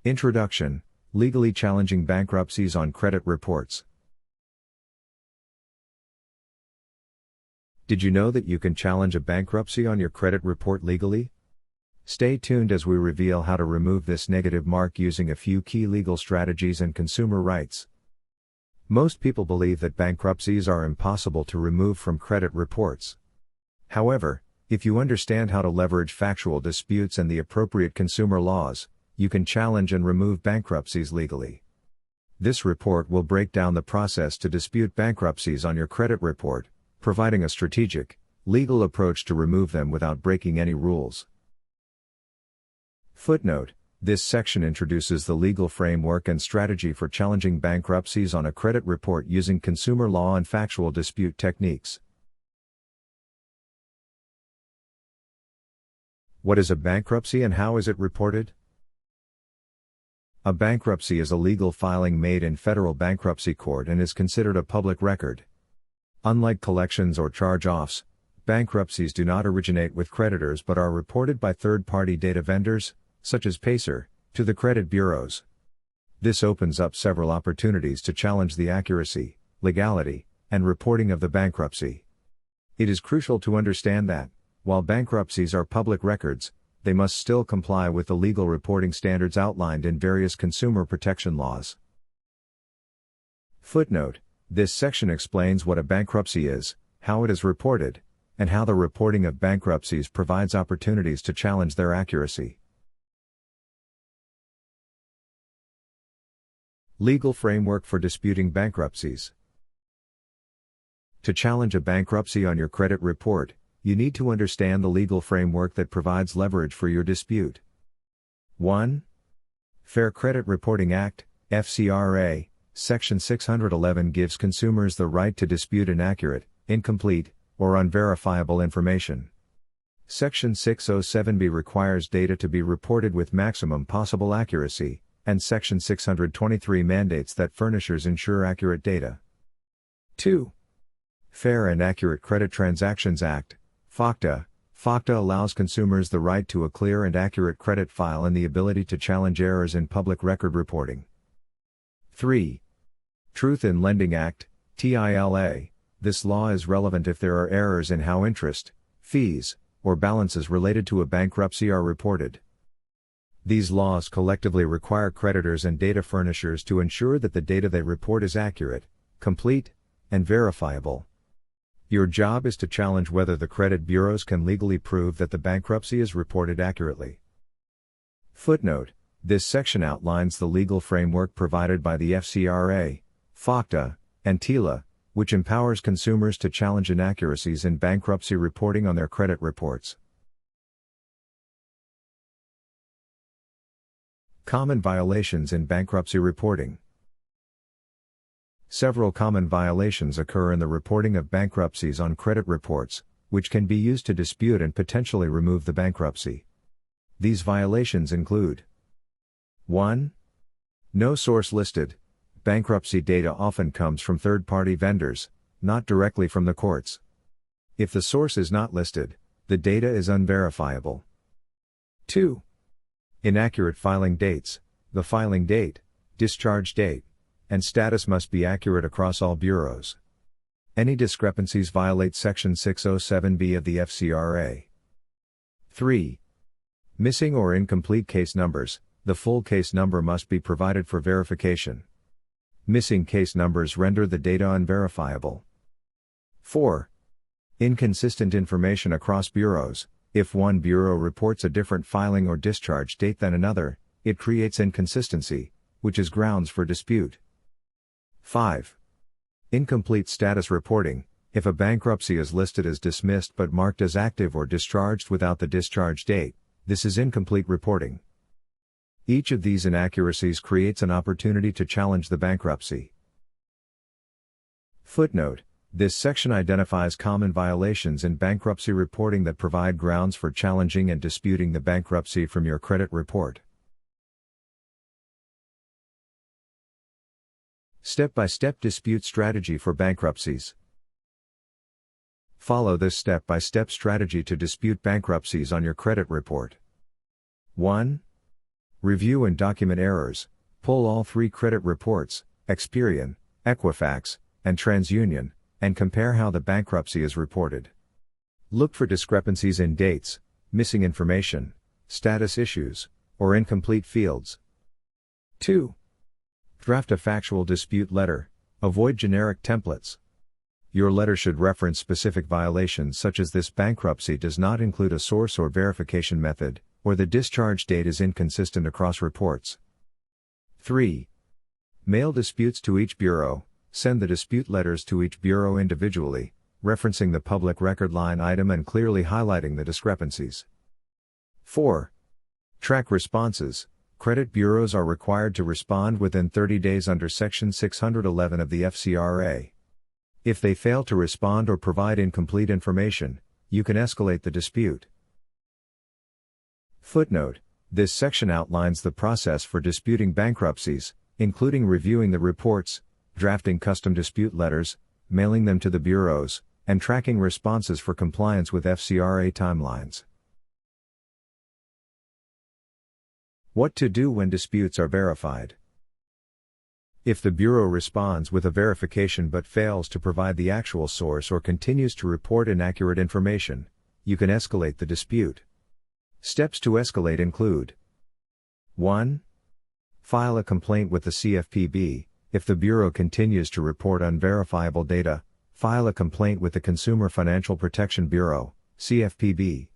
Introduction: Legally challenging bankruptcies on credit reports. Did you know that you can challenge a bankruptcy on your credit report legally? Stay tuned as we reveal how to remove this negative mark using a few key legal strategies and consumer rights. Most people believe that bankruptcies are impossible to remove from credit reports. However, if you understand how to leverage factual disputes and the appropriate consumer laws, you can challenge and remove bankruptcies legally. This report will break down the process to dispute bankruptcies on your credit report, providing a strategic, legal approach to remove them without breaking any rules. Footnote: This section introduces the legal framework and strategy for challenging bankruptcies on a credit report using consumer law and factual dispute techniques. What is a bankruptcy and how is it reported? A bankruptcy is a legal filing made in federal bankruptcy court and is considered a public record. Unlike collections or charge-offs, bankruptcies do not originate with creditors but are reported by third-party data vendors, such as Pacer, to the credit bureaus. This opens up several opportunities to challenge the accuracy, legality, and reporting of the bankruptcy. It is crucial to understand that, while bankruptcies are public records, they must still comply with the legal reporting standards outlined in various consumer protection laws. Footnote: This section explains what a bankruptcy is, how it is reported, and how the reporting of bankruptcies provides opportunities to challenge their accuracy. Legal framework for disputing bankruptcies. To challenge a bankruptcy on your credit report, you need to understand the legal framework that provides leverage for your dispute. 1. Fair Credit Reporting Act, FCRA, Section 611 gives consumers the right to dispute inaccurate, incomplete, or unverifiable information. Section 607B requires data to be reported with maximum possible accuracy, and Section 623 mandates that furnishers ensure accurate data. 2. Fair and Accurate Credit Transactions Act, FACTA. FACTA allows consumers the right to a clear and accurate credit file and the ability to challenge errors in public record reporting. 3. Truth in Lending Act, TILA. This law is relevant if there are errors in how interest, fees, or balances related to a bankruptcy are reported. These laws collectively require creditors and data furnishers to ensure that the data they report is accurate, complete, and verifiable. Your job is to challenge whether the credit bureaus can legally prove that the bankruptcy is reported accurately. Footnote: This section outlines the legal framework provided by the FCRA, FACTA, and TILA, which empowers consumers to challenge inaccuracies in bankruptcy reporting on their credit reports. Common violations in bankruptcy reporting. Several common violations occur in the reporting of bankruptcies on credit reports, which can be used to dispute and potentially remove the bankruptcy. These violations include: 1. No source listed. Bankruptcy data often comes from third-party vendors, not directly from the courts. If the source is not listed, the data is unverifiable. 2. Inaccurate filing dates. The filing date, discharge date, and status must be accurate across all bureaus. Any discrepancies violate Section 607B of the FCRA. 3. Missing or incomplete case numbers. The full case number must be provided for verification. Missing case numbers render the data unverifiable. 4. Inconsistent information across bureaus. If one bureau reports a different filing or discharge date than another, it creates inconsistency, which is grounds for dispute. 5. Incomplete status reporting. If a bankruptcy is listed as dismissed but marked as active or discharged without the discharge date, this is incomplete reporting. Each of these inaccuracies creates an opportunity to challenge the bankruptcy. Footnote: This section identifies common violations in bankruptcy reporting that provide grounds for challenging and disputing the bankruptcy from your credit report. Step-by-step dispute strategy for bankruptcies. Follow this step-by-step strategy to dispute bankruptcies on your credit report. 1. Review and document errors. Pull all 3 credit reports, Experian, Equifax, and TransUnion, and compare how the bankruptcy is reported. Look for discrepancies in dates, missing information, status issues, or incomplete fields. 2. Draft a factual dispute letter. Avoid generic templates. Your letter should reference specific violations such as this bankruptcy does not include a source or verification method, or the discharge date is inconsistent across reports. 3. Mail disputes to each bureau. Send the dispute letters to each bureau individually, referencing the public record line item and clearly highlighting the discrepancies. 4. Track responses. Credit bureaus are required to respond within 30 days under Section 611 of the FCRA. If they fail to respond or provide incomplete information, you can escalate the dispute. Footnote: this section outlines the process for disputing bankruptcies, including reviewing the reports, drafting custom dispute letters, mailing them to the bureaus, and tracking responses for compliance with FCRA timelines. What to do when disputes are verified. If the bureau responds with a verification but fails to provide the actual source or continues to report inaccurate information, you can escalate the dispute. Steps to escalate include: 1. File a complaint with the CFPB. If the bureau continues to report unverifiable data, file a complaint with the Consumer Financial Protection Bureau, CFPB.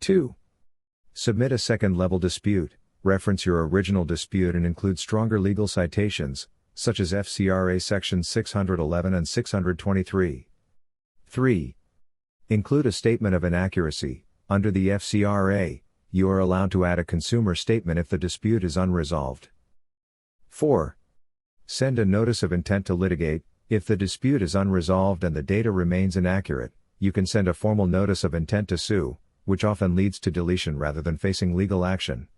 2. Submit a second-level dispute. Reference your original dispute and include stronger legal citations, such as FCRA Sections 611 and 623. 3. Include a statement of inaccuracy. Under the FCRA, you are allowed to add a consumer statement if the dispute is unresolved. 4. Send a notice of intent to litigate. If the dispute is unresolved and the data remains inaccurate, you can send a formal notice of intent to sue, which often leads to deletion rather than facing legal action.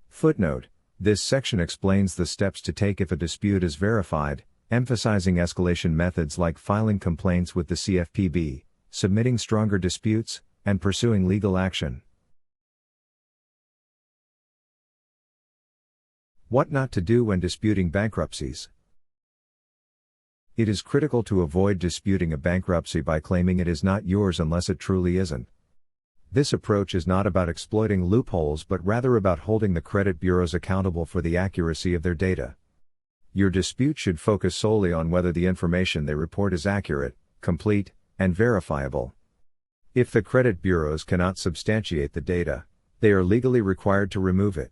Footnote: this section explains the steps to take if a dispute is verified, emphasizing escalation methods like filing complaints with the CFPB, submitting stronger disputes, and pursuing legal action. What not to do when disputing bankruptcies. It is critical to avoid disputing a bankruptcy by claiming it is not yours unless it truly isn't. This approach is not about exploiting loopholes but rather about holding the credit bureaus accountable for the accuracy of their data. Your dispute should focus solely on whether the information they report is accurate, complete, and verifiable. If the credit bureaus cannot substantiate the data, they are legally required to remove it.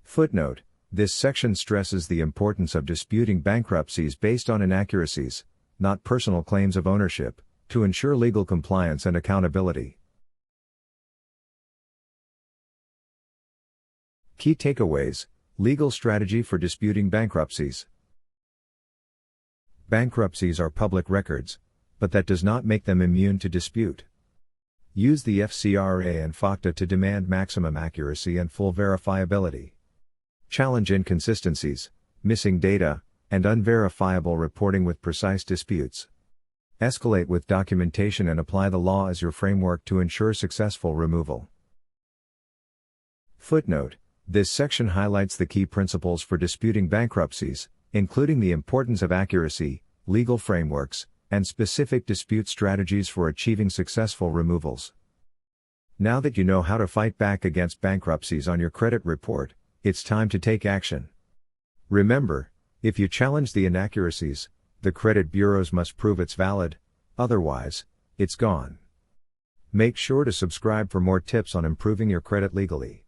Footnote: this section stresses the importance of disputing bankruptcies based on inaccuracies, not personal claims of ownership, to ensure legal compliance and accountability. Key takeaways: legal strategy for disputing bankruptcies. Bankruptcies are public records, but that does not make them immune to dispute. Use the FCRA and FACTA to demand maximum accuracy and full verifiability. Challenge inconsistencies, missing data, and unverifiable reporting with precise disputes. Escalate with documentation and apply the law as your framework to ensure successful removal. Footnote: this section highlights the key principles for disputing bankruptcies, including the importance of accuracy, legal frameworks, and specific dispute strategies for achieving successful removals. Now that you know how to fight back against bankruptcies on your credit report, it's time to take action. Remember, if you challenge the inaccuracies, the credit bureaus must prove it's valid, otherwise, it's gone. Make sure to subscribe for more tips on improving your credit legally.